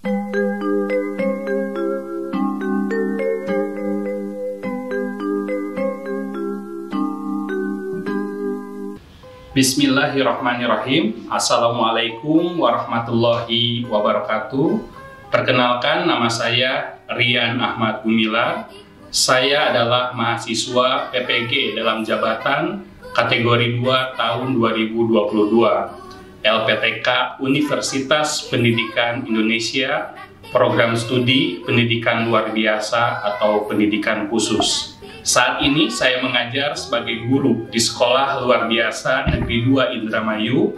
Bismillahirrahmanirrahim. Assalamualaikum warahmatullahi wabarakatuh. Perkenalkan, nama saya Rian Ahmad Gumilar. Saya adalah mahasiswa PPG dalam jabatan kategori 2 tahun 2022 LPTK Universitas Pendidikan Indonesia, program studi pendidikan luar biasa atau pendidikan khusus. Saat ini saya mengajar sebagai guru di Sekolah Luar Biasa Negeri 2 Indramayu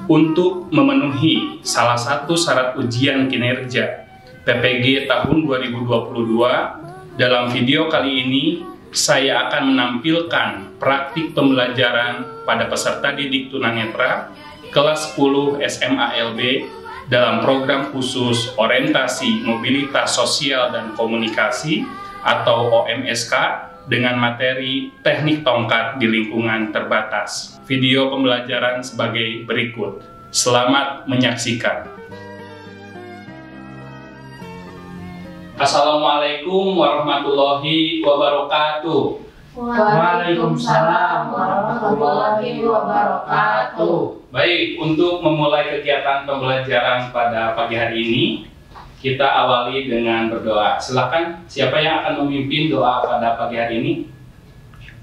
untuk memenuhi salah satu syarat ujian kinerja PPG tahun 2022. Dalam video kali ini saya akan menampilkan praktik pembelajaran pada peserta didik tunanetra kelas 10 SMA LB dalam program khusus orientasi mobilitas sosial dan komunikasi atau OMSK dengan materi teknik tongkat di lingkungan terbatas. Video pembelajaran sebagai berikut. Selamat menyaksikan. Assalamualaikum warahmatullahi wabarakatuh. Waalaikumsalam warahmatullahi wabarakatuh. Baik, untuk memulai kegiatan pembelajaran pada pagi hari ini, kita awali dengan berdoa. Silakan, siapa yang akan memimpin doa pada pagi hari ini?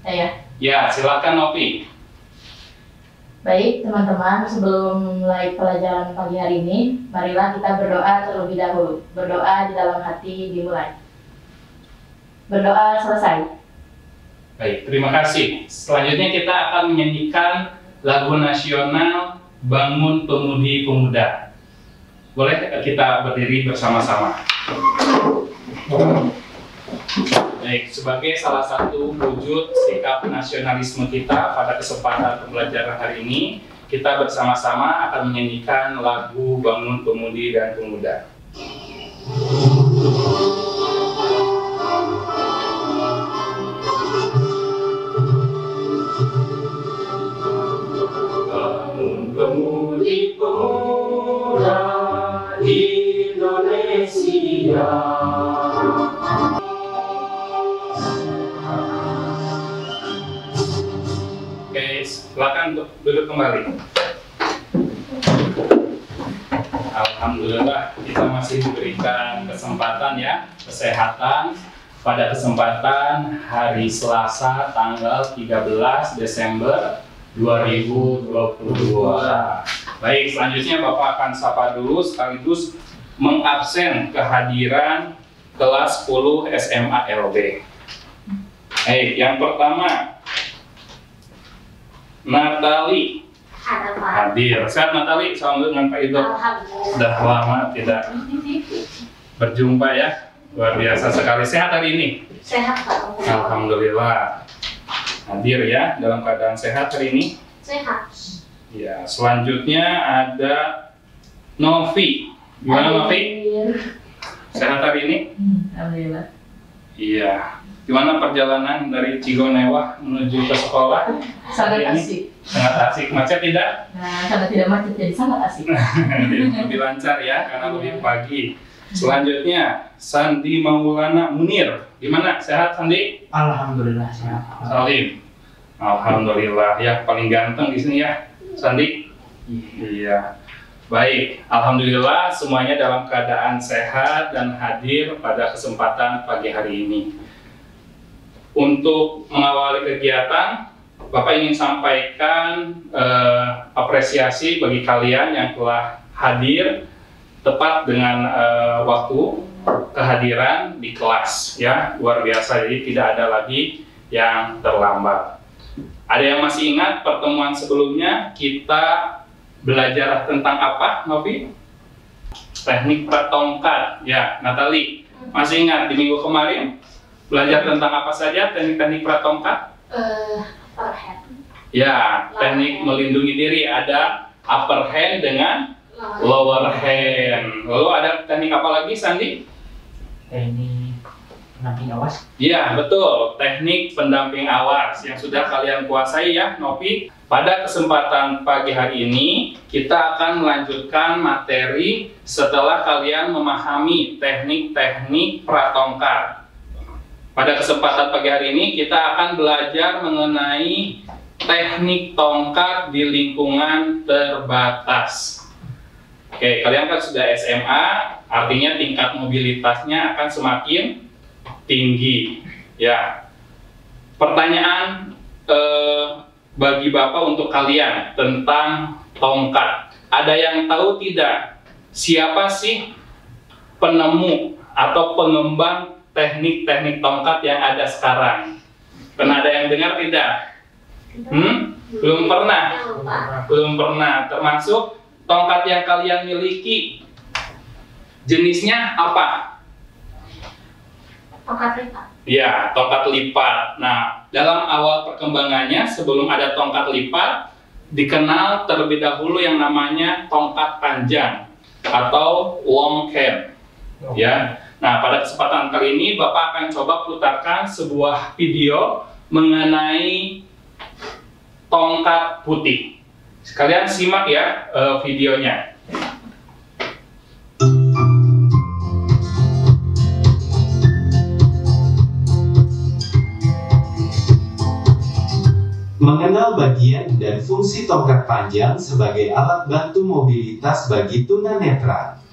Saya. Ya, silakan Novi. Baik, teman-teman, sebelum mulai pelajaran pagi hari ini, marilah kita berdoa terlebih dahulu. Berdoa di dalam hati dimulai. Berdoa selesai. Baik, terima kasih. Selanjutnya kita akan menyanyikan lagu nasional Bangun Pemudi Pemuda. Boleh kita berdiri bersama-sama. Baik, sebagai salah satu wujud sikap nasionalisme kita pada kesempatan pembelajaran hari ini, kita bersama-sama akan menyanyikan lagu Bangun Pemudi dan Pemuda. Bangun Pemudi Pemuda Indonesia. Oke, silakan untuk duduk kembali. Alhamdulillah, kita masih diberikan kesempatan ya, kesehatan pada kesempatan hari Selasa tanggal 13 Desember 2022. Baik, selanjutnya Bapak akan sapa dulu sekaligus mengabsen kehadiran kelas 10 SMA LB. Baik, yang pertama Natali hadir. Sehat Natali, salam dengan Pak Ido. Sudah lama tidak berjumpa ya. Luar biasa sekali. Sehat hari ini? Sehat Pak. Alhamdulillah. Hadir ya, dalam keadaan sehat hari ini? Sehat. Ya, selanjutnya ada Novi. Gimana Novi? Sehat hari ini? Alhamdulillah. Iya. Gimana perjalanan dari Cigonewah menuju ke sekolah? Sangat asik. Sangat asik. Macet tidak? Nah, karena tidak macet jadi sangat asik. Lebih lancar ya, karena lebih pagi. Selanjutnya, Sandi Maulana Munir. Gimana? Sehat Sandi? Alhamdulillah sehat. Salim. Alhamdulillah. Ya, paling ganteng di sini ya, Sandi. Iya. Baik, alhamdulillah semuanya dalam keadaan sehat dan hadir pada kesempatan pagi hari ini. Untuk mengawali kegiatan, Bapak ingin sampaikan apresiasi bagi kalian yang telah hadir tepat dengan waktu kehadiran di kelas ya, luar biasa. Jadi tidak ada lagi yang terlambat. Ada yang masih ingat pertemuan sebelumnya kita belajar tentang apa, Novi? Teknik pratongkat. Ya, Natali, masih ingat di minggu kemarin belajar tentang apa saja teknik-teknik pratongkat? Upper hand. Ya, teknik melindungi diri. Ada upper hand dengan lower hand. Lalu ada teknik apa lagi, Sandi? Teknik pendamping awas. Iya, betul. Teknik pendamping awas yang sudah kalian kuasai ya, Novi. Pada kesempatan pagi hari ini, kita akan melanjutkan materi setelah kalian memahami teknik-teknik pratongkat. Pada kesempatan pagi hari ini, kita akan belajar mengenai teknik tongkat di lingkungan terbatas. Oke, kalian kan sudah SMA, artinya tingkat mobilitasnya akan semakin tinggi. Ya, pertanyaan bagi Bapak untuk kalian tentang tongkat. Ada yang tahu tidak? Siapa sih penemu atau pengembang teknik-teknik tongkat yang ada sekarang? Pernah ada yang dengar tidak? Belum pernah? Belum pernah. Termasuk tongkat yang kalian miliki, jenisnya apa? Tongkat lipat. Ya, tongkat lipat. Nah, dalam awal perkembangannya sebelum ada tongkat lipat, dikenal terlebih dahulu yang namanya tongkat panjang atau long can. Ya. Nah, pada kesempatan kali ini Bapak akan coba putarkan sebuah video mengenai tongkat putih. Kalian simak ya videonya. Mengenal bagian dan fungsi tongkat panjang sebagai alat bantu mobilitas bagi tunanetra.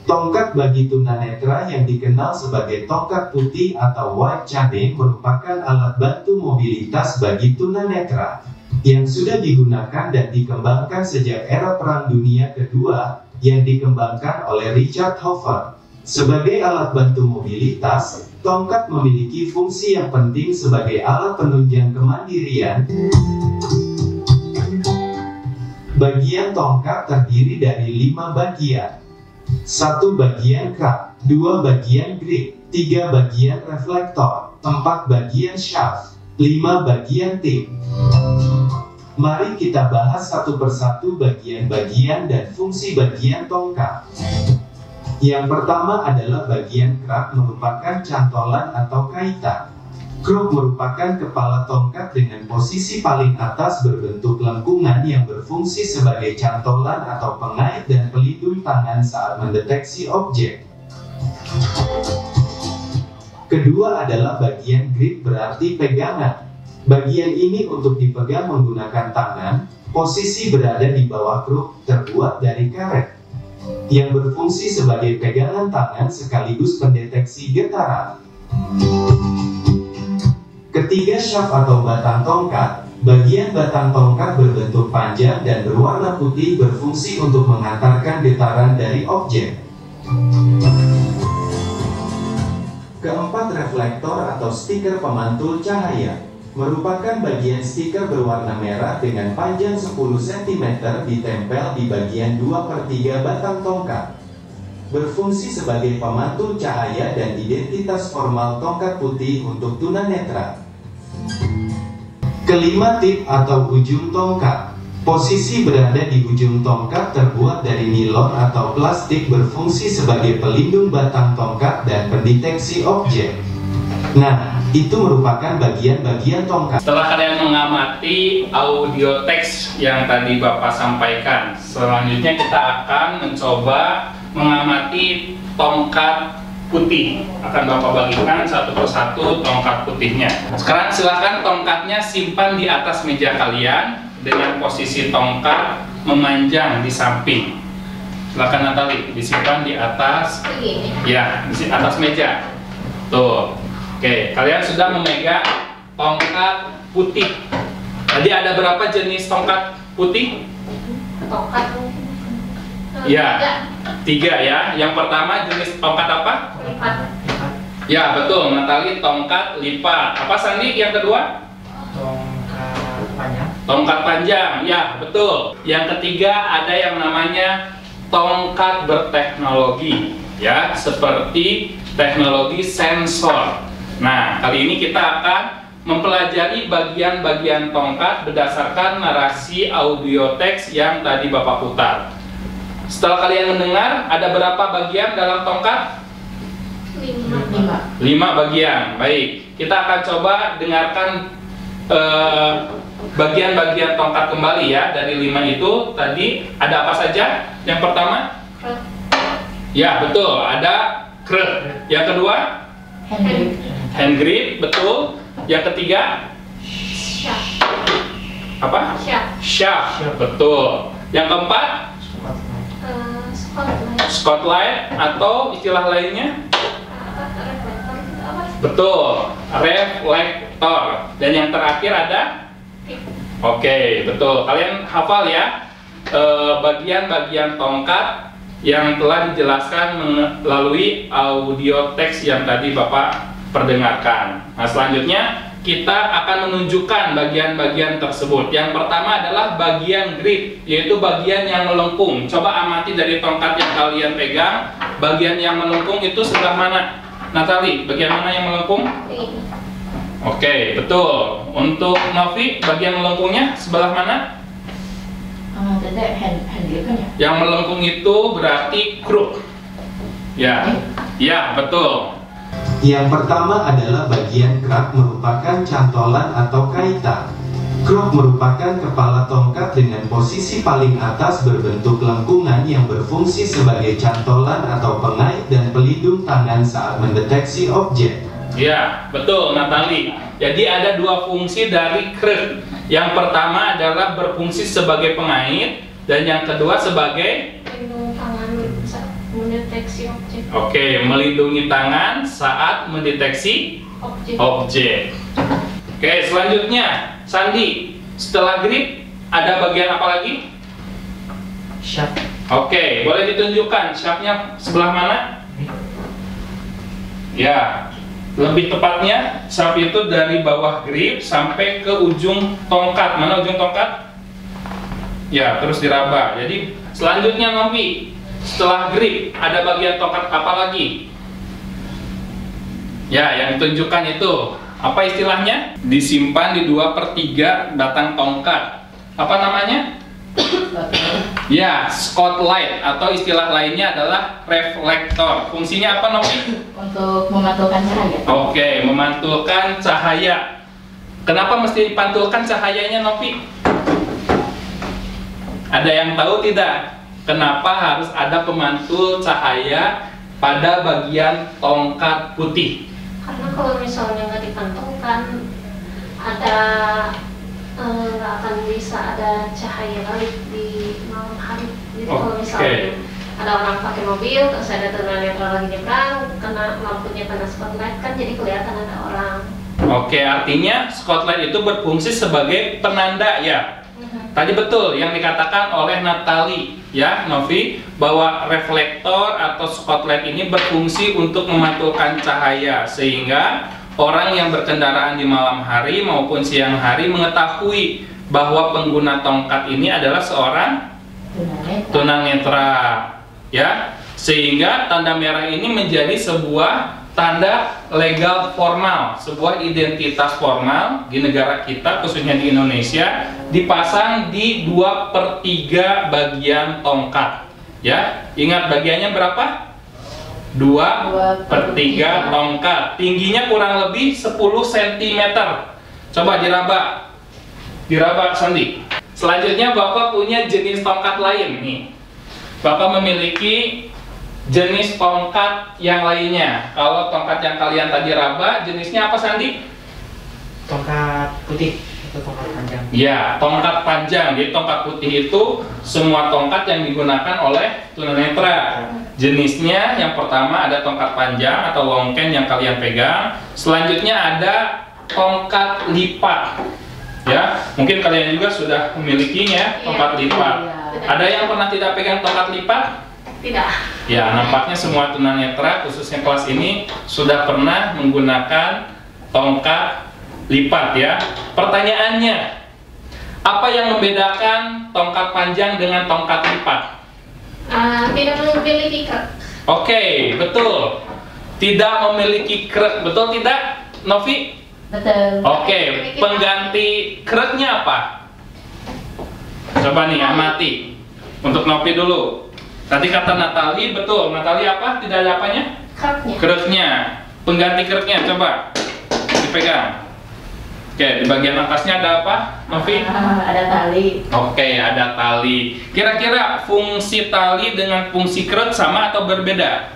Tongkat bagi tunanetra yang dikenal sebagai tongkat putih atau white cane merupakan alat bantu mobilitas bagi tunanetra yang sudah digunakan dan dikembangkan sejak era Perang Dunia Kedua yang dikembangkan oleh Richard Hoover. Sebagai alat bantu mobilitas, tongkat memiliki fungsi yang penting sebagai alat penunjang kemandirian. Bagian tongkat terdiri dari 5 bagian. 1 bagian cup, 2 bagian grip, 3 bagian reflektor, 4 bagian shaft, 5 bagian tip. Mari kita bahas satu persatu bagian-bagian dan fungsi bagian tongkat. Yang pertama adalah bagian kruk, merupakan cantolan atau kaitan. Kruk merupakan kepala tongkat dengan posisi paling atas berbentuk lengkungan yang berfungsi sebagai cantolan atau pengait dan pelindung tangan saat mendeteksi objek. Kedua adalah bagian grip, berarti pegangan. Bagian ini untuk dipegang menggunakan tangan, posisi berada di bawah kruk, terbuat dari karet yang berfungsi sebagai pegangan tangan sekaligus pendeteksi getaran. Ketiga, shaft atau batang tongkat. Bagian batang tongkat berbentuk panjang dan berwarna putih, berfungsi untuk mengantarkan getaran dari objek. Keempat, reflektor atau stiker pemantul cahaya. Merupakan bagian stiker berwarna merah dengan panjang 10 cm ditempel di bagian 2/3 batang tongkat. Berfungsi sebagai pemantul cahaya dan identitas formal tongkat putih untuk tunanetra. Kelima, tip atau ujung tongkat. Posisi berada di ujung tongkat, terbuat dari nilon atau plastik, berfungsi sebagai pelindung batang tongkat dan pendeteksi objek. Nah, itu merupakan bagian-bagian tongkat. Setelah kalian mengamati audio teks yang tadi Bapak sampaikan, selanjutnya kita akan mencoba mengamati tongkat putih. Akan Bapak bagikan satu persatu tongkat putihnya. Sekarang silakan tongkatnya simpan di atas meja kalian dengan posisi tongkat memanjang di samping. Silakan Natali, disimpan di atas. Ya, di atas meja. Tuh. Oke, kalian sudah memegang tongkat putih. Tadi ada berapa jenis tongkat putih? Tongkat. Ya, 3 ya. Yang pertama jenis tongkat apa? Lipat. Ya, betul. Natali, tongkat lipat. Apa Sandi yang kedua? Tongkat panjang. Tongkat panjang. Ya, betul. Yang ketiga ada yang namanya tongkat berteknologi. Ya, seperti teknologi sensor. Nah, kali ini kita akan mempelajari bagian-bagian tongkat berdasarkan narasi audio teks yang tadi Bapak putar. Setelah kalian mendengar, ada berapa bagian dalam tongkat? 5. 5 bagian. Baik, kita akan coba dengarkan bagian-bagian tongkat kembali ya. Dari 5 itu tadi ada apa saja? Yang pertama? Ya, betul, ada krek. Yang kedua? Hand grip. Hand grip, betul. Yang ketiga? Shaft. Apa? Shaft, betul. Yang keempat? Spotlight. Spotlight atau istilah lainnya? Reflektor itu apa? Betul, reflektor. Dan yang terakhir ada? Oke, betul. Kalian hafal ya bagian-bagian tongkat yang telah dijelaskan melalui audio teks yang tadi Bapak perdengarkan. Nah, selanjutnya kita akan menunjukkan bagian-bagian tersebut. Yang pertama adalah bagian grip, yaitu bagian yang melengkung. Coba amati dari tongkat yang kalian pegang, bagian yang melengkung itu sebelah mana? Natali, bagian mana yang melengkung? Ini. Oke, betul. Untuk Novi, bagian melengkungnya sebelah mana? Tete hand grip kan ya? Yang melengkung itu berarti crook. Ya, ya betul. Yang pertama adalah bagian kruk merupakan cantolan atau kaitan. Kruk merupakan kepala tongkat dengan posisi paling atas berbentuk lengkungan yang berfungsi sebagai cantolan atau pengait dan pelindung tangan saat mendeteksi objek. Ya, betul Natali. Jadi ada 2 fungsi dari kruk. Yang pertama adalah berfungsi sebagai pengait dan yang kedua sebagai Pelindung tangan saat mendeteksi objek. oke, melindungi tangan saat mendeteksi objek. Oke, selanjutnya Sandi, setelah grip ada bagian apa lagi? Shaft. Oke, boleh ditunjukkan shaftnya sebelah mana? Ya, lebih tepatnya shaft itu dari bawah grip sampai ke ujung tongkat. Mana ujung tongkat? Ya, terus diraba. Jadi selanjutnya Novi, setelah grip ada bagian tongkat apa lagi? Ya, yang ditunjukkan itu apa istilahnya? Disimpan di 2/3 batang tongkat. Apa namanya? Ya, spotlight atau istilah lainnya adalah reflektor. Fungsinya apa, Novi? Untuk memantulkan cahaya. Oke, memantulkan cahaya. Kenapa mesti dipantulkan cahayanya, Novi? Ada yang tahu tidak? Kenapa harus ada pemantul cahaya pada bagian tongkat putih? Karena kalau misalnya nggak dipantulkan, ada nggak akan bisa ada cahaya lagi di malam hari. Jadi kalau misalnya ada orang pakai mobil, terus ada tunanetra lagi nyebrang, karena lampunya kena spotlight kan jadi kelihatan ada orang. Oke, artinya spotlight itu berfungsi sebagai penanda ya. Tadi betul yang dikatakan oleh Natali ya, Novi, bahwa reflektor atau spotlight ini berfungsi untuk memantulkan cahaya sehingga orang yang berkendaraan di malam hari maupun siang hari mengetahui bahwa pengguna tongkat ini adalah seorang tunanetra ya, sehingga tanda merah ini menjadi sebuah tanda legal formal, sebuah identitas formal di negara kita, khususnya di Indonesia, dipasang di 2/3 bagian tongkat ya. Ingat bagiannya berapa? 2/3 tongkat. Tingginya kurang lebih 10 cm. Coba diraba Sandi. Selanjutnya Bapak punya jenis tongkat lain nih. Bapak memiliki jenis tongkat yang lainnya. Kalau tongkat yang kalian tadi raba, jenisnya apa Sandi? Tongkat putih atau tongkat panjang. Ya, tongkat panjang. Jadi tongkat putih itu semua tongkat yang digunakan oleh tunanetra. Jenisnya yang pertama ada tongkat panjang atau longken yang kalian pegang. Selanjutnya ada tongkat lipat. Ya, mungkin kalian juga sudah memilikinya tongkat lipat. Ada yang pernah tidak pegang tongkat lipat? Tidak. Ya, nampaknya semua tunanetra khususnya kelas ini sudah pernah menggunakan tongkat lipat ya. Pertanyaannya, apa yang membedakan tongkat panjang dengan tongkat lipat? Tidak memiliki krek. Oke, betul. Tidak memiliki krek, betul tidak, Novi? Betul. Oke, pengganti kreknya apa? Coba nih, amati. Untuk Novi dulu. Tadi kata Natali, betul. Natali apa? Tidak ada apanya? keraknya. Kereknya, pengganti kereknya coba dipegang. Oke, di bagian atasnya ada apa, Novi? Ada tali. Oke, ada tali. Kira-kira fungsi tali dengan fungsi krek sama atau berbeda?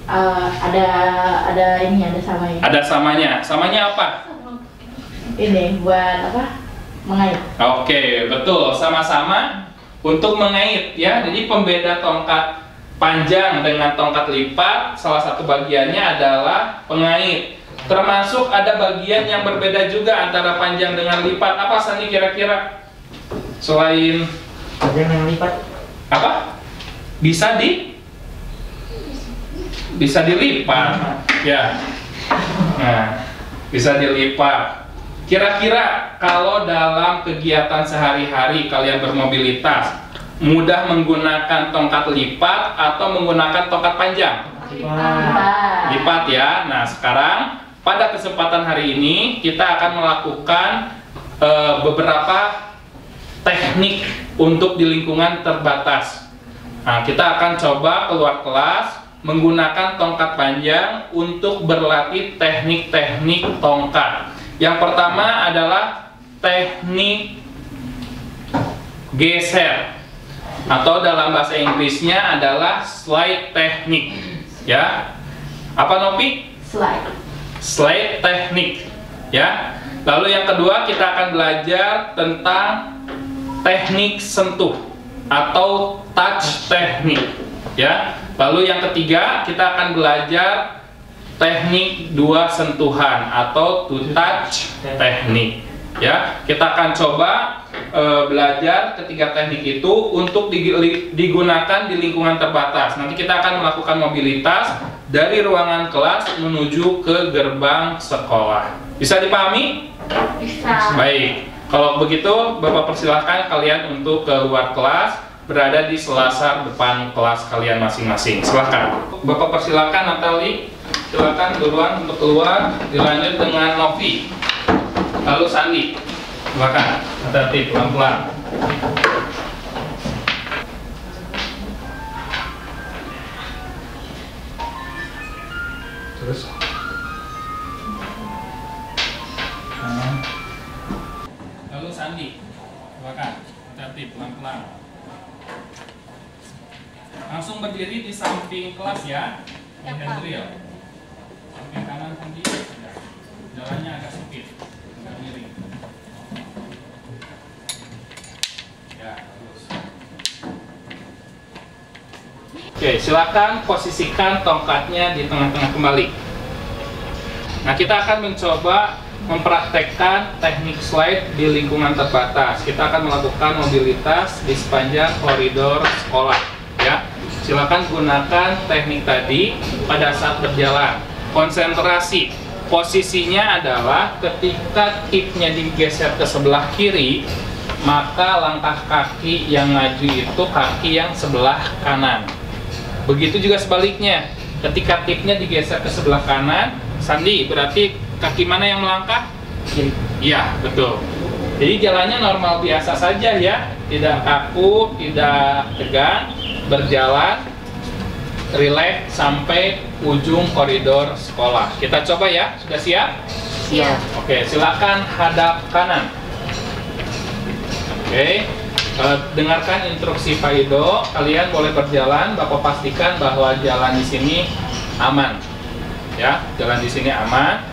Ada ini, ada samanya. Ada samanya. Samanya apa? Ini buat apa? Mengait. Oke, betul. Sama-sama untuk mengait ya. Jadi pembeda tongkat panjang dengan tongkat lipat, salah satu bagiannya adalah pengait. Termasuk ada bagian yang berbeda juga antara panjang dengan lipat. Apa Sandi kira-kira? Selain Bagian yang lipat. apa? Bisa dilipat. Ya. Nah, bisa dilipat. Kira-kira kalau dalam kegiatan sehari-hari kalian bermobilitas, mudah menggunakan tongkat lipat atau menggunakan tongkat panjang? Lipat ya. Nah, sekarang pada kesempatan hari ini kita akan melakukan beberapa teknik untuk di lingkungan terbatas. Nah, kita akan coba keluar kelas menggunakan tongkat panjang untuk berlatih teknik-teknik tongkat. Yang pertama adalah teknik geser, atau dalam bahasa Inggrisnya adalah slide teknik. Ya, apa Nopi? Slide teknik. Ya. Lalu yang kedua kita akan belajar tentang teknik sentuh atau touch teknik. Ya. Lalu yang ketiga kita akan belajar teknik dua sentuhan atau two touch teknik. Ya, kita akan coba belajar ketiga teknik itu untuk digunakan di lingkungan terbatas. Nanti kita akan melakukan mobilitas dari ruangan kelas menuju ke gerbang sekolah. Bisa dipahami? Bisa. Baik. Kalau begitu, Bapak persilahkan kalian untuk keluar kelas, berada di selasar depan kelas kalian masing-masing. Silahkan. Bapak persilahkan Natali, silakan duluan untuk keluar. Dilanjut dengan Novi. Lalu Sandi, silakan. Hati-hati, pelan-pelan. Terus. Lalu Sandi, silakan. Hati-hati, pelan-pelan. Langsung berdiri di samping kelas ya. Ya, Pak. Hendril. Samping kanan Sandi. Jalannya agak sempit. Miring. Ya, terus. Oke, silakan posisikan tongkatnya di tengah-tengah kembali. Nah, kita akan mencoba mempraktekkan teknik slide di lingkungan terbatas. Kita akan melakukan mobilitas di sepanjang koridor sekolah. Ya, silakan gunakan teknik tadi pada saat berjalan. Konsentrasi. Posisinya adalah ketika tipnya digeser ke sebelah kiri, maka langkah kaki yang maju itu kaki yang sebelah kanan. Begitu juga sebaliknya, ketika tipnya digeser ke sebelah kanan, Sandi, berarti kaki mana yang melangkah? Kiri. Iya, betul. Jadi jalannya normal biasa saja ya, tidak kaku, tidak tegang, berjalan rileks sampai ujung koridor sekolah. Kita coba ya, sudah siap? Siap. Oke, silakan hadap kanan. Oke, dengarkan instruksi Pak Ido. Kalian boleh berjalan. Bapak pastikan bahwa jalan di sini aman. Ya, jalan di sini aman.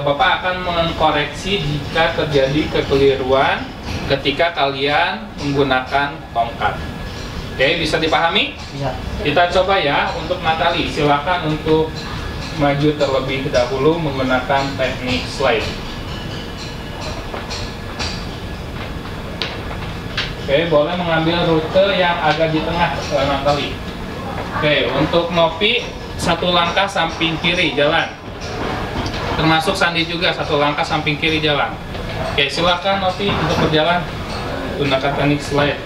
Bapak akan mengkoreksi jika terjadi kekeliruan ketika kalian menggunakan tongkat. Oke, bisa dipahami? Bisa. Kita coba ya untuk Natali. Silakan untuk maju terlebih dahulu menggunakan teknik slide. Oke, boleh mengambil rute yang agak di tengah, Natali. Oke, untuk Novi, satu langkah samping kiri jalan. Termasuk Sandi juga, satu langkah samping kiri jalan. Oke, silakan Novi untuk berjalan gunakan teknik slide.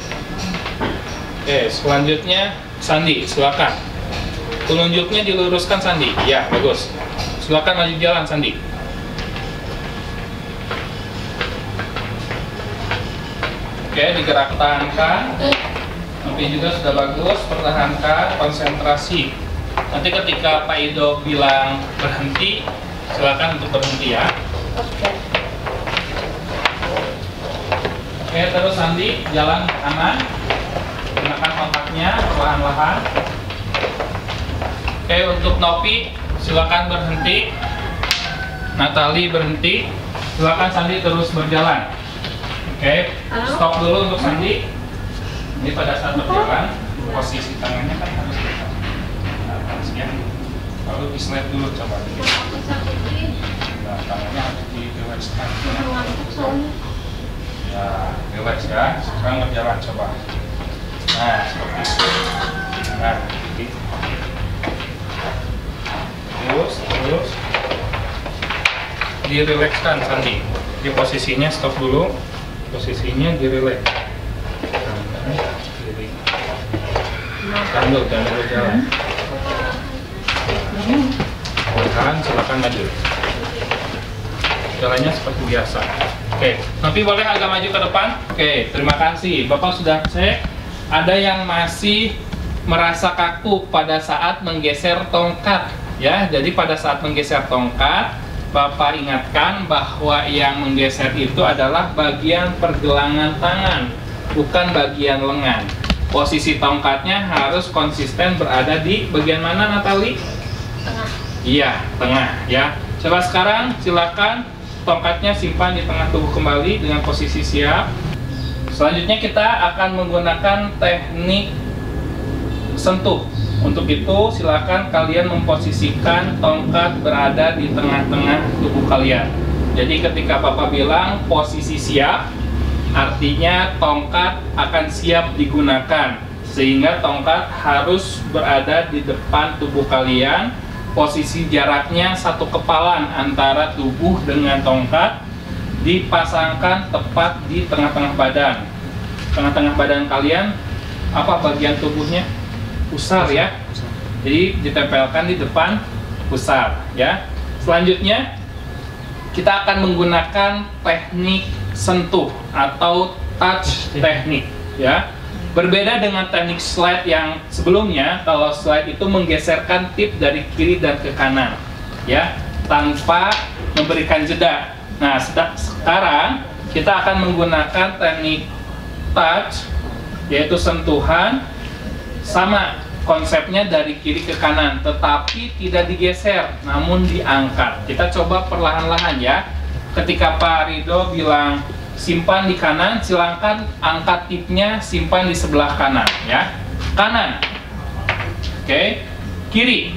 Oke, selanjutnya Sandi, silakan. Telunjuknya diluruskan Sandi. Ya, bagus. Silakan maju jalan Sandi. Oke, digerak tangan. Nopi juga sudah bagus, pertahankan konsentrasi. Nanti ketika Pak Ido bilang berhenti, silakan untuk berhenti ya. Oke, terus Sandi jalan ke kanan, gunakan otaknya perlahan-lahan. Oke, untuk Nopi silakan berhenti, Natali berhenti, silakan Sandi terus berjalan. Oke, stop dulu untuk Sandi. Ini pada saat berjalan, posisi tangannya kan harus dekat. Ya. Lalu di slide dulu coba. Nah, tangannya harus di-relaxkan. Ya, relax ya. Sekarang berjalan coba. Nah, seperti itu. Nah, terus direlakskan Sandi. Di posisinya stop dulu. Posisinya direlaks. Sambil jangan berjalan. Pelan, silakan maju. Jalannya seperti biasa. Oke, Nopi boleh agak maju ke depan. Oke, terima kasih. Bapak sudah cek. Ada yang masih merasa kaku pada saat menggeser tongkat, ya. Jadi pada saat menggeser tongkat, Bapak ingatkan bahwa yang menggeser itu adalah bagian pergelangan tangan, bukan bagian lengan. Posisi tongkatnya harus konsisten berada di bagian mana, Natali? Tengah. Iya, tengah ya. Coba sekarang silakan tongkatnya simpan di tengah tubuh kembali dengan posisi siap. Selanjutnya kita akan menggunakan teknik sentuh. Untuk itu silakan kalian memposisikan tongkat berada di tengah-tengah tubuh kalian. Jadi ketika Bapak bilang posisi siap, artinya tongkat akan siap digunakan, sehingga tongkat harus berada di depan tubuh kalian. Posisi jaraknya satu kepalan antara tubuh dengan tongkat, dipasangkan tepat di tengah-tengah badan. Tengah-tengah badan kalian, apa bagian tubuhnya? Pusar ya. Jadi ditempelkan di depan pusar ya. Selanjutnya kita akan menggunakan teknik sentuh atau touch teknik ya. Berbeda dengan teknik slide yang sebelumnya. Kalau slide itu menggeserkan tip dari kiri dan ke kanan ya, tanpa memberikan jeda. Nah, sekarang kita akan menggunakan teknik touch, yaitu sentuhan. Sama konsepnya dari kiri ke kanan, tetapi tidak digeser, namun diangkat. Kita coba perlahan-lahan ya. Ketika Pak Rido bilang simpan di kanan, silakan angkat tipnya, simpan di sebelah kanan ya. Kanan. Oke. Kiri.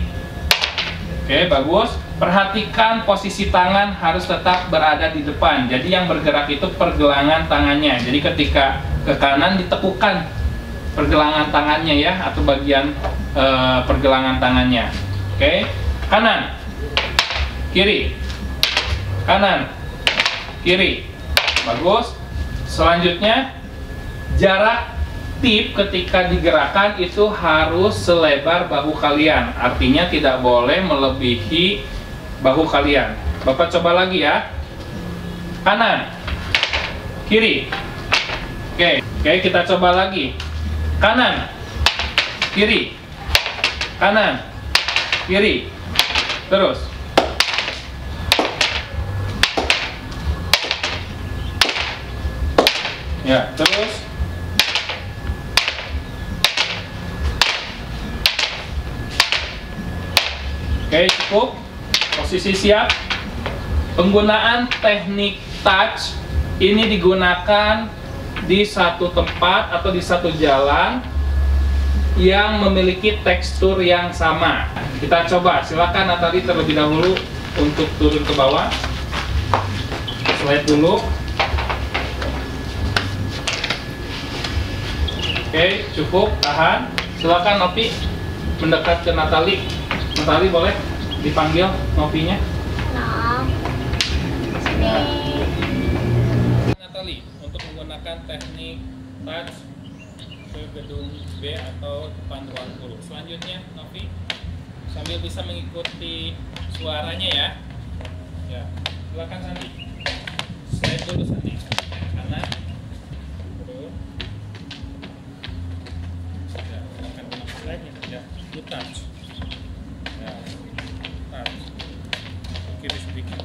Oke, bagus. Perhatikan posisi tangan harus tetap berada di depan. Jadi yang bergerak itu pergelangan tangannya. Jadi ketika ke kanan ditekukan pergelangan tangannya ya, atau bagian pergelangan tangannya. Oke. Kanan. Kiri. Kanan. Kiri. Bagus. Selanjutnya jarak tip ketika digerakkan itu harus selebar bahu kalian. Artinya tidak boleh melebihi bahu kalian. Bapak coba lagi ya. Kanan. Kiri. Oke, kita coba lagi. Kanan. Kiri. Kanan. Kiri. Terus. Ya, terus. Oke, cukup. Posisi siap. Penggunaan teknik touch ini digunakan di satu tempat atau di satu jalan yang memiliki tekstur yang sama. Kita coba. Silakan Natali terlebih dahulu untuk turun ke bawah. Slide dulu. Oke, cukup. Tahan. Silakan Nopi mendekat ke Natali. Natali boleh dipanggil Nopinya. Nah, sini. Natali untuk menggunakan teknik touch ke gedung B atau depan ruang guru. Selanjutnya Nopi sambil bisa mengikuti suaranya ya. Ya, silakan Sandi. Slide dulu Sandi. Kanan. Terus. Ya, good touch. Ya, touch. Kiri sedikit.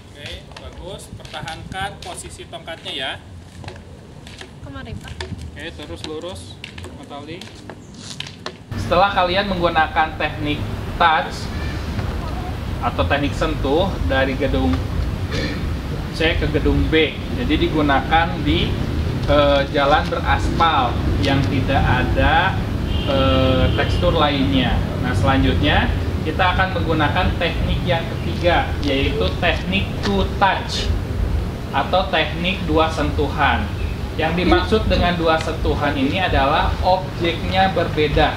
Oke, bagus. Pertahankan posisi tongkatnya ya. Kemarin Pak. Oke, terus lurus, Natali. Setelah kalian menggunakan teknik touch atau teknik sentuh dari gedung C ke gedung B, jadi digunakan di jalan beraspal yang tidak ada tekstur lainnya. Nah, selanjutnya kita akan menggunakan teknik yang ketiga, yaitu teknik two touch atau teknik dua sentuhan. Yang dimaksud dengan dua sentuhan ini adalah objeknya berbeda.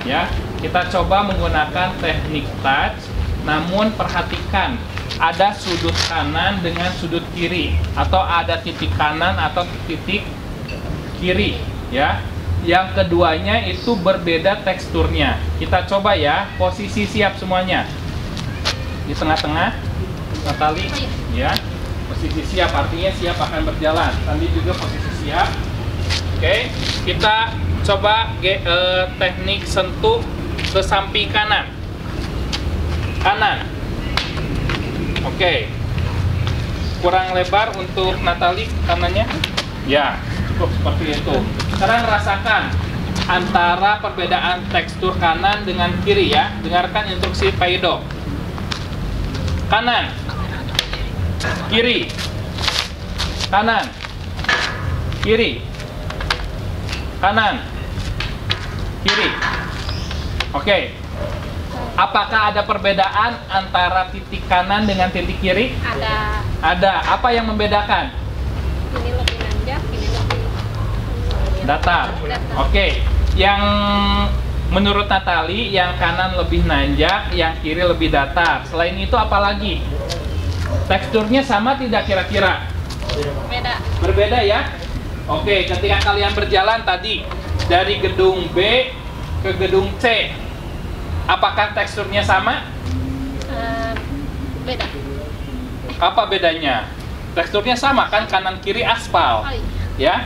Ya, kita coba menggunakan teknik touch, namun perhatikan ada sudut kanan dengan sudut kiri, atau ada titik kanan atau titik kiri, ya. Yang keduanya itu berbeda teksturnya. Kita coba ya, posisi siap semuanya. Di tengah-tengah, Natali, ya. Posisi siap artinya siap akan berjalan. Sandi juga posisi siap. Oke, kita coba teknik sentuh ke samping kanan. Kanan. Oke. Kurang lebar untuk Natali kanannya. Ya, cukup seperti itu. Sekarang rasakan antara perbedaan tekstur kanan dengan kiri ya. Dengarkan instruksi Pak Ido. Kanan. Kiri. Kanan. Kiri. Kanan. Kiri. Oke. Apakah ada perbedaan antara titik kanan dengan titik kiri? Ada. Ada. Apa yang membedakan? Ini lebih nanjak, ini lebih Datar. Oke. Yang menurut Natali, yang kanan lebih nanjak, yang kiri lebih datar. Selain itu apa lagi? Teksturnya sama tidak kira-kira? beda. Berbeda ya? Oke, ketika kalian berjalan tadi dari gedung B ke gedung C, apakah teksturnya sama? Beda. Apa bedanya? Teksturnya sama kan, kanan kiri aspal. Oh, iya. Ya.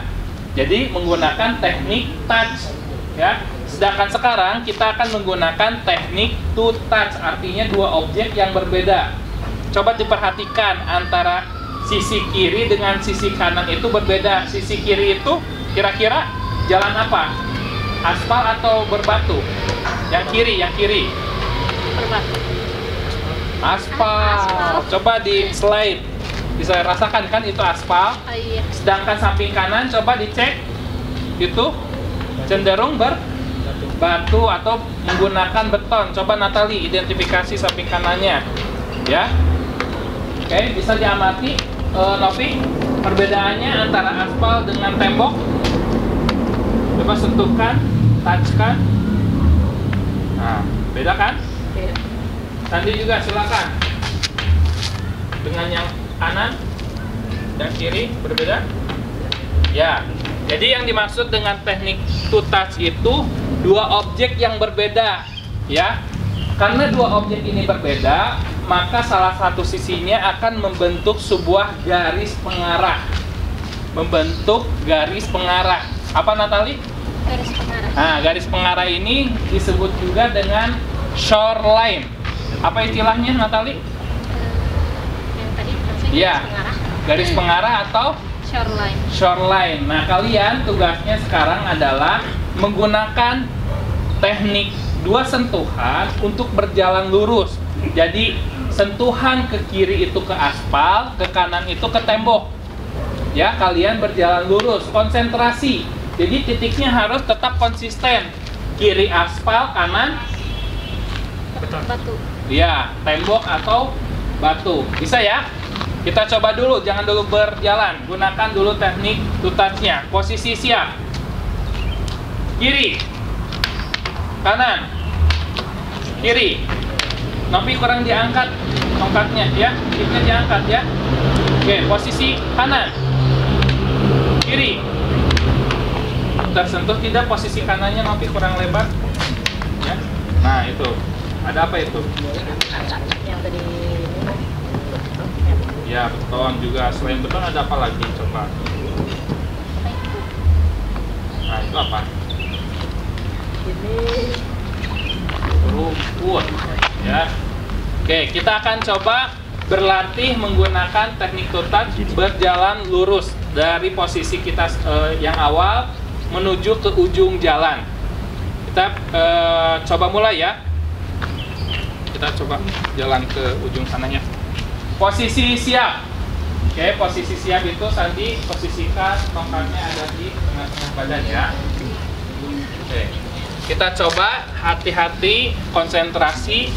Jadi menggunakan teknik touch ya. Sedangkan sekarang kita akan menggunakan teknik two touch, artinya dua objek yang berbeda. Coba diperhatikan antara sisi kiri dengan sisi kanan itu berbeda. Sisi kiri itu kira-kira jalan apa? Aspal atau berbatu? Yang kiri. Berbatu. Aspal. Coba di slide. Bisa rasakan kan itu aspal. Oh, iya. Sedangkan samping kanan coba dicek. Itu cenderung berbatu atau menggunakan beton. Coba Natali identifikasi samping kanannya. Ya. Oke, bisa diamati Novi, perbedaannya antara aspal dengan tembok. Coba sentuhkan, touchkan. Nah, beda kan? Beda. Sandi juga silakan. Dengan yang kanan dan kiri berbeda. Ya. Jadi yang dimaksud dengan teknik two touch itu dua objek yang berbeda, ya. Karena dua objek ini berbeda, maka salah satu sisinya akan membentuk sebuah garis pengarah. Membentuk garis pengarah. Apa Natali? Garis pengarah. Nah, garis pengarah ini disebut juga dengan shoreline. Apa istilahnya Natali? Yang tadi maksudnya Iya. garis pengarah. Garis pengarah atau Shoreline. shoreline. Nah, kalian tugasnya sekarang adalah menggunakan teknik dua sentuhan untuk berjalan lurus. Jadi, sentuhan ke kiri itu ke aspal, ke kanan itu ke tembok. Ya, kalian berjalan lurus, konsentrasi. Jadi, titiknya harus tetap konsisten. Kiri aspal, kanan Batu. ya, tembok atau batu. Bisa ya? Kita coba dulu, jangan dulu berjalan. Gunakan dulu teknik two touch-nya. Posisi siap. Kiri. Kanan. Kiri. Novi kurang diangkat tongkatnya ya. Tipnya diangkat ya. Oke, posisi kanan. Kiri. Tersentuh tidak posisi kanannya, Novi kurang lebar. Ya. Nah, itu. Ada apa itu? Yang tadi Ya, beton juga. Selain beton ada apa lagi? Coba. Itu apa? Ini rumput ya. Oke, kita akan coba berlatih menggunakan teknik toe touch berjalan lurus dari posisi kita yang awal menuju ke ujung jalan. Kita coba mulai ya. Kita coba jalan ke ujung sananya. Posisi siap. Oke, posisi siap itu Sandi posisikan tongkatnya ada di tengah-tengah badan ya. Oke. Kita coba hati-hati, konsentrasi.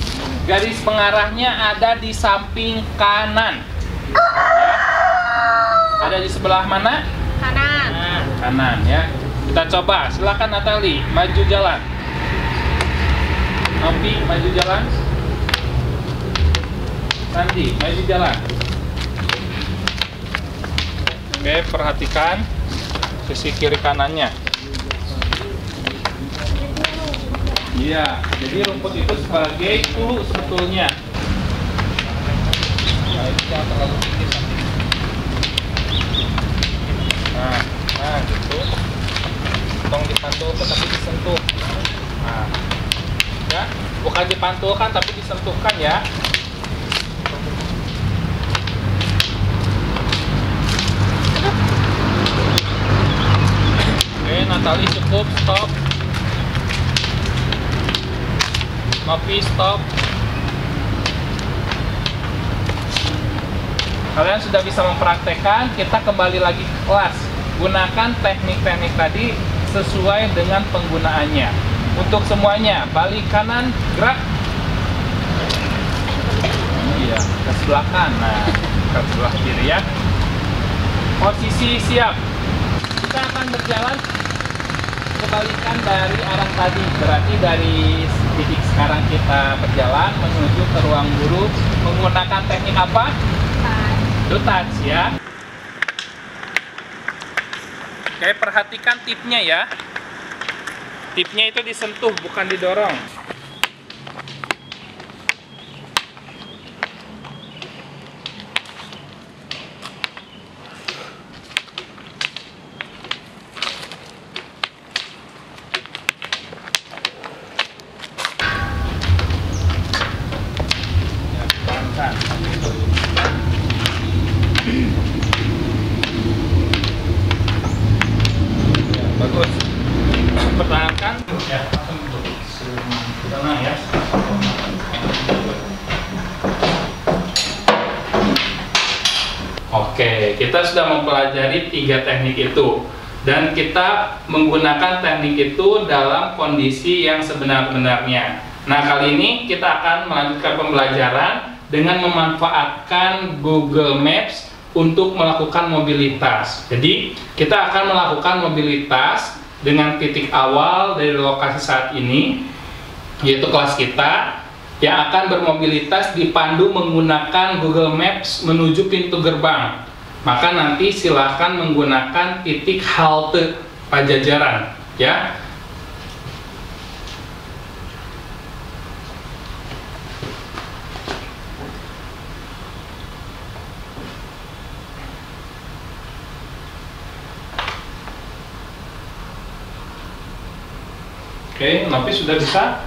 Garis pengarahnya ada di samping kanan. Ya. Ada di sebelah mana? Kanan. Nah, kanan ya. Kita coba. Silakan Natali, maju jalan. Novi, maju jalan. Sandi, maju jalan. Oke, perhatikan sisi kiri kanannya. Iya, jadi rumput itu sebagai hulu sebetulnya. Nah, itu jangan terlalu tinggi Sandi. Nah, gitu. Tong dipantulkan tapi disentuh. Nah, ya, bukan dipantulkan tapi disentuhkan ya. Oke, Natali cukup, stop. Novi, stop. Kalian sudah bisa mempraktekkan, kita kembali lagi ke kelas. Gunakan teknik-teknik tadi sesuai dengan penggunaannya. Untuk semuanya, balik kanan, gerak. Iya, ke sebelah kanan, ke sebelah kiri ya. Posisi siap. Kita akan berjalan kebalikan dari arah tadi. Berarti dari titik sekarang kita berjalan menuju ke ruang guru menggunakan teknik apa? Toe touch ya. Oke, perhatikan tipnya ya. Tipnya itu disentuh, bukan didorong. Bagus. Pertahankan. Ya, tenang ya. Oke, kita sudah mempelajari 3 teknik itu. Dan kita menggunakan teknik itu dalam kondisi yang sebenar-benarnya. Nah, kali ini kita akan melanjutkan pembelajaran dengan memanfaatkan Google Maps untuk melakukan mobilitas. Jadi, kita akan melakukan mobilitas dengan titik awal dari lokasi saat ini, yaitu kelas kita, yang akan bermobilitas dipandu menggunakan Google Maps menuju pintu gerbang. Maka nanti silahkan menggunakan titik halte Pajajaran, ya. Oke, Novi sudah bisa?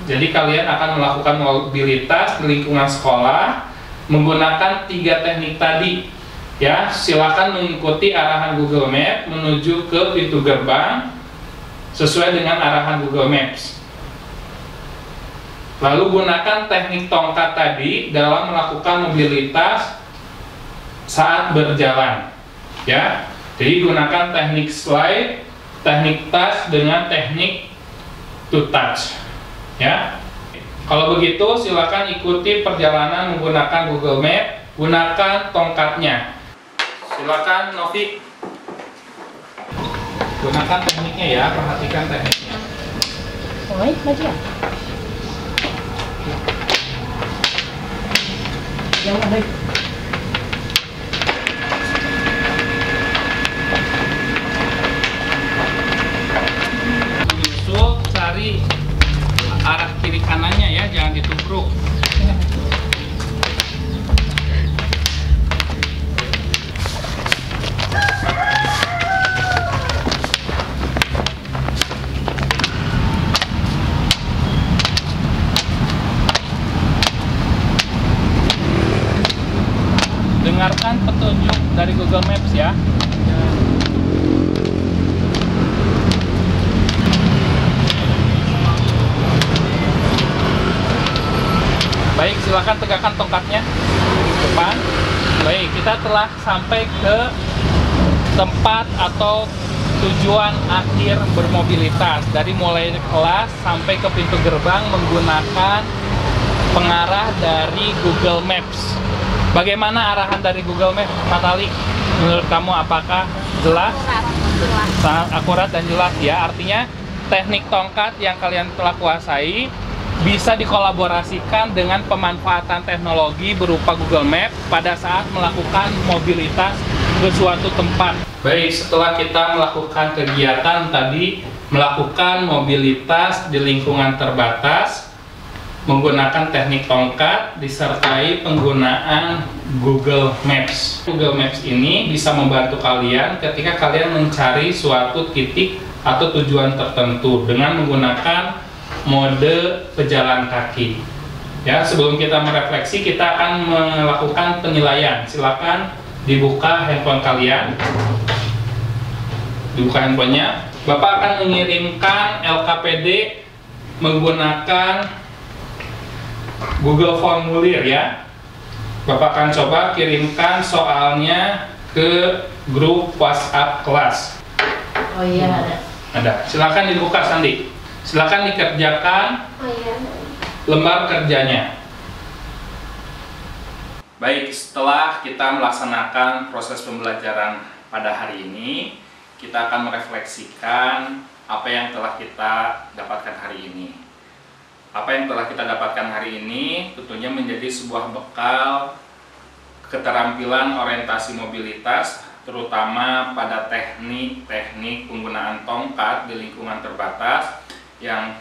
Jadi kalian akan melakukan mobilitas di lingkungan sekolah menggunakan 3 teknik tadi. Ya, silakan mengikuti arahan Google Maps menuju ke pintu gerbang sesuai dengan arahan Google Maps. Lalu gunakan teknik tongkat tadi dalam melakukan mobilitas saat berjalan. Ya, jadi gunakan teknik slide, teknik touch dengan teknik toe touch. Ya, kalau begitu silakan ikuti perjalanan menggunakan Google Map, gunakan tongkatnya. Silakan Novi, gunakan tekniknya ya, perhatikan tekniknya. Baik, maju ya. Yang baik. Menyusul, cari arah kiri kanannya ya, jangan ditubruk. dengarkan petunjuk dari Google Maps ya. Baik, silakan tegakkan tongkatnya di depan. Baik, kita telah sampai ke tempat atau tujuan akhir bermobilitas. Dari mulai kelas sampai ke pintu gerbang menggunakan pengarah dari Google Maps. Bagaimana arahan dari Google Maps, Fatali? Menurut kamu apakah jelas? Sangat akurat dan jelas ya. Artinya teknik tongkat yang kalian telah kuasai bisa dikolaborasikan dengan pemanfaatan teknologi berupa Google Maps pada saat melakukan mobilitas ke suatu tempat. Baik, setelah kita melakukan kegiatan tadi, melakukan mobilitas di lingkungan terbatas, menggunakan teknik tongkat, disertai penggunaan Google Maps. Google Maps ini bisa membantu kalian ketika kalian mencari suatu titik atau tujuan tertentu dengan menggunakan mode pejalan kaki. Ya, sebelum kita merefleksi, kita akan melakukan penilaian. Silakan dibuka handphone kalian. Dibuka handphonenya. Bapak akan mengirimkan LKPD menggunakan Google Formulir ya. Bapak akan coba kirimkan soalnya ke grup WhatsApp kelas. Oh iya, ada. Ada. Silakan dibuka, Sandi. Silakan dikerjakan lembar kerjanya. Baik, setelah kita melaksanakan proses pembelajaran pada hari ini, kita akan merefleksikan apa yang telah kita dapatkan hari ini. Apa yang telah kita dapatkan hari ini tentunya menjadi sebuah bekal keterampilan orientasi mobilitas, terutama pada teknik-teknik penggunaan tongkat di lingkungan terbatas yang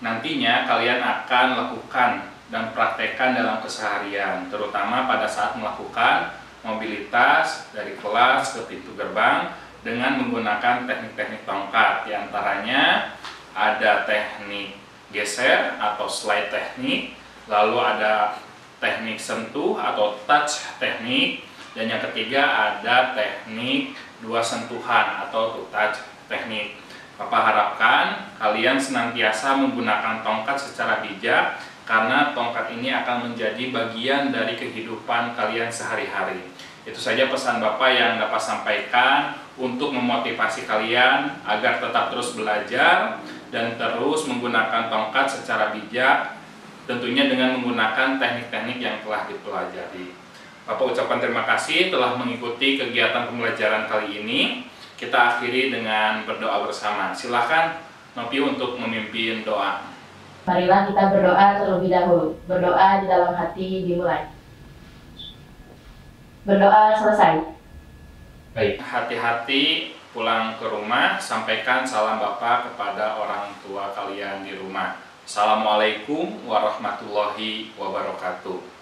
nantinya kalian akan lakukan dan praktekkan dalam keseharian, terutama pada saat melakukan mobilitas dari kelas ke pintu gerbang dengan menggunakan teknik-teknik tongkat. Di antaranya ada teknik geser atau slide teknik, lalu ada teknik sentuh atau touch teknik, dan yang ketiga ada teknik dua sentuhan atau touch teknik. Bapak harapkan kalian senantiasa menggunakan tongkat secara bijak, karena tongkat ini akan menjadi bagian dari kehidupan kalian sehari-hari. Itu saja pesan Bapak yang dapat sampaikan untuk memotivasi kalian agar tetap terus belajar dan terus menggunakan tongkat secara bijak, tentunya dengan menggunakan teknik-teknik yang telah dipelajari. Bapak ucapkan terima kasih telah mengikuti kegiatan pembelajaran kali ini. Kita akhiri dengan berdoa bersama. Silakan Nopi untuk memimpin doa. Marilah kita berdoa terlebih dahulu. Berdoa di dalam hati dimulai. Berdoa selesai. Baik, hati-hati pulang ke rumah, sampaikan salam Bapak kepada orang tua kalian di rumah. Assalamualaikum warahmatullahi wabarakatuh.